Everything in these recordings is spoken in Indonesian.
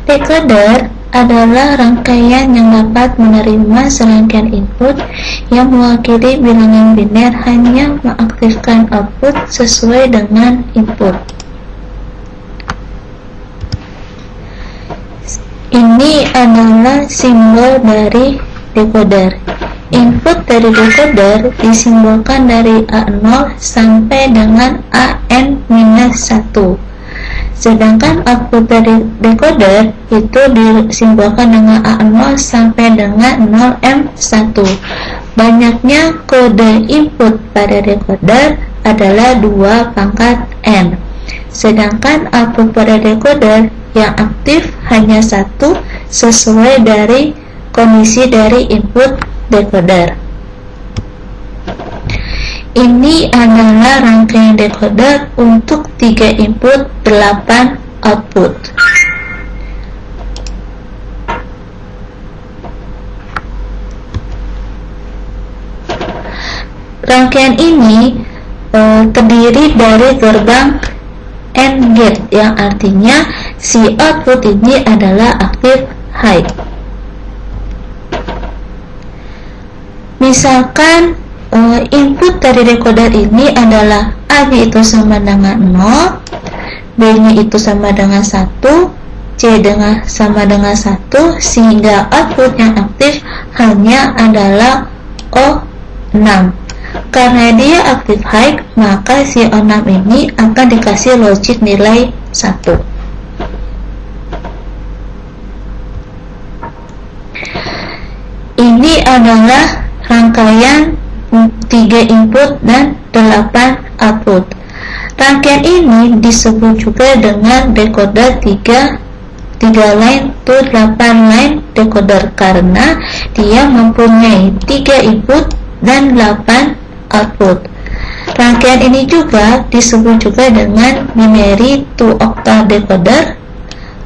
Decoder adalah rangkaian yang dapat menerima serangkaian input yang mewakili bilangan biner, hanya mengaktifkan output sesuai dengan input. Ini adalah simbol dari decoder. Input dari decoder disimbolkan dari A0 sampai dengan AN-1. Sedangkan output dari decoder itu disimbolkan dengan A0 sampai dengan 0M1. Banyaknya kode input pada decoder adalah 2 pangkat N. Sedangkan output pada decoder yang aktif hanya 1 sesuai dari kondisi dari input decoder. Ini adalah rangkaian decoder untuk 3 input, 8 output. Rangkaian ini terdiri dari gerbang AND gate, yang artinya si output ini adalah aktif high. Misalkan input dari decoder ini adalah A-nya itu sama dengan 0, B-nya itu sama dengan 1, C sama dengan 1, sehingga output yang aktif hanya adalah O6. Karena dia aktif high, maka si O6 ini akan dikasih logic nilai 1. Ini adalah rangkaian 3 input dan 8 output. Rangkaian ini disebut juga dengan decoder 3 line to 8 line decoder, karena dia mempunyai 3 input dan 8 output. Rangkaian ini juga disebut juga dengan binary to octal decoder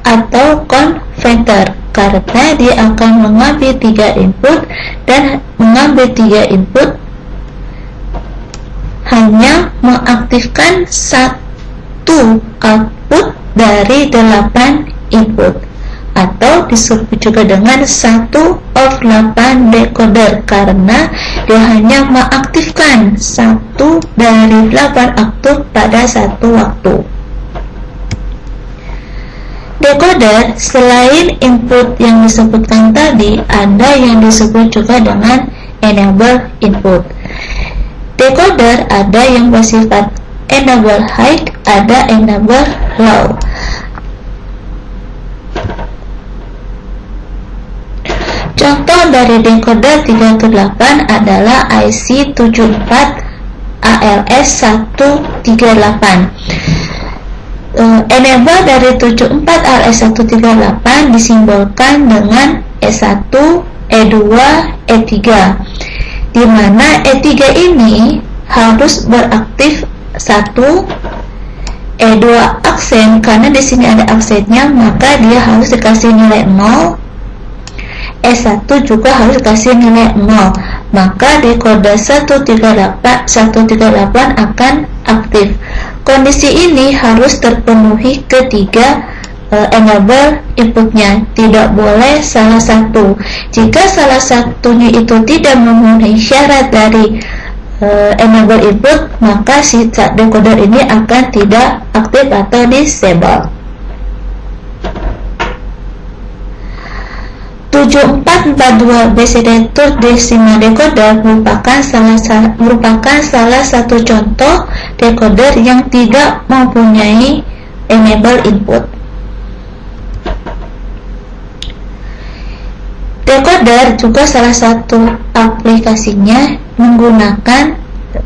atau converter, karena dia akan mengambil 3 input dan mengambil 3 input hanya mengaktifkan 1 output dari 8 input, atau disebut juga dengan 1 of 8 decoder, karena dia hanya mengaktifkan 1 dari 8 output pada satu waktu. Decoder selain input yang disebutkan tadi, ada yang disebut juga dengan enable input. Decoder ada yang bersifat enable high, ada enable low. Contoh dari decoder 328 adalah IC 74 ALS138. Enable dari 74 ALS138 disimbolkan dengan E1, E2, E3, di mana E3 ini harus beraktif 1, E2 aksen, karena di sini ada aksennya maka dia harus dikasih nilai 0. E1 juga harus dikasih nilai 0, maka decoder 138 akan aktif. Kondisi ini harus terpenuhi ketiga enable inputnya, tidak boleh salah satu. Jika salah satunya itu tidak memenuhi syarat dari enable input, maka si decoder ini akan tidak aktif atau disable. 7442 BCD to decimal decoder merupakan salah satu contoh decoder yang tidak mempunyai enable input. Decoder juga salah satu aplikasinya menggunakan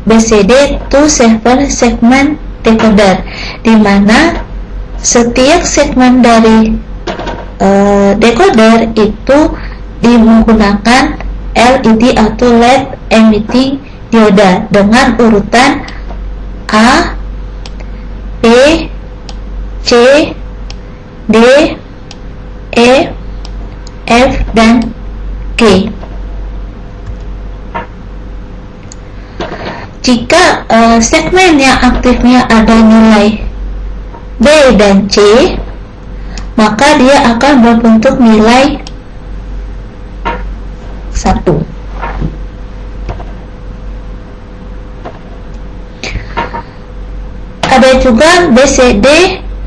BCD to 7 segment decoder, di mana setiap segmen dari decoder itu menggunakan LED atau LED emitting dioda dengan urutan A, B, C, D, E, F, dan G. Jika segmen yang aktifnya ada nilai B dan C, maka dia akan berbentuk nilai 1. Ada juga BCD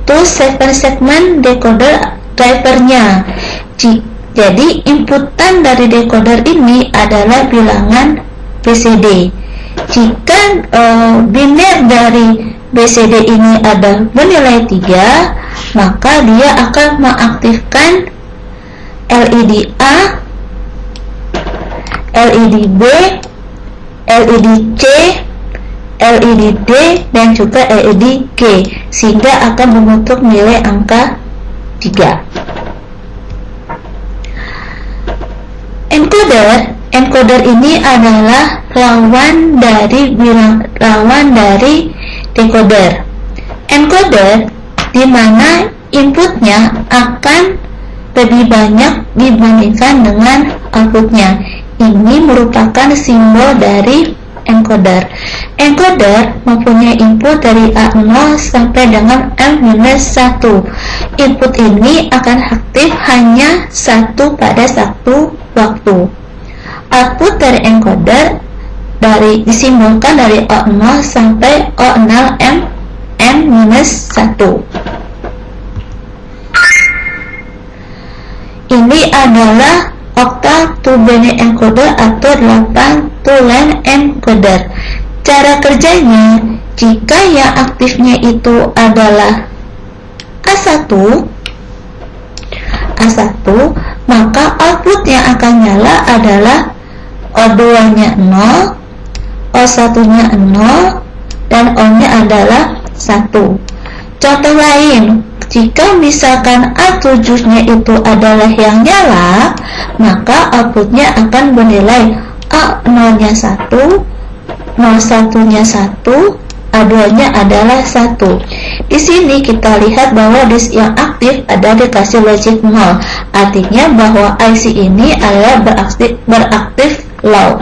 to 7 segment decoder drivernya. Jadi inputan dari decoder ini adalah bilangan BCD. Jika biner dari BCD ini ada bernilai 3, maka dia akan mengaktifkan LED A, LED B, LED C, LED D, dan juga LED G, sehingga akan membentuk nilai angka 3. Encoder ini adalah lawan dari decoder. Encoder di mana inputnya akan lebih banyak dibandingkan dengan outputnya. Ini merupakan simbol dari encoder. Encoder mempunyai input dari A0 sampai dengan M-1. Input ini akan aktif hanya pada satu waktu. Output dari encoder disimbolkan dari O0 sampai O0 M-1. Ini adalah octa-to-binary encoder atau 8-to-line encoder. Cara kerjanya, jika yang aktifnya itu adalah A1, maka output yang akan nyala adalah O2 nya 0, O1 nya 0, dan O nya adalah 1. Contoh lain, jika misalkan A7 nya itu adalah yang nyala, maka outputnya akan bernilai A0 nya 1, 01 nya 1, A2 nya adalah 1. Di sini kita lihat bahwa disk yang aktif ada dikasih logic 0, artinya bahwa IC ini adalah beraktif low.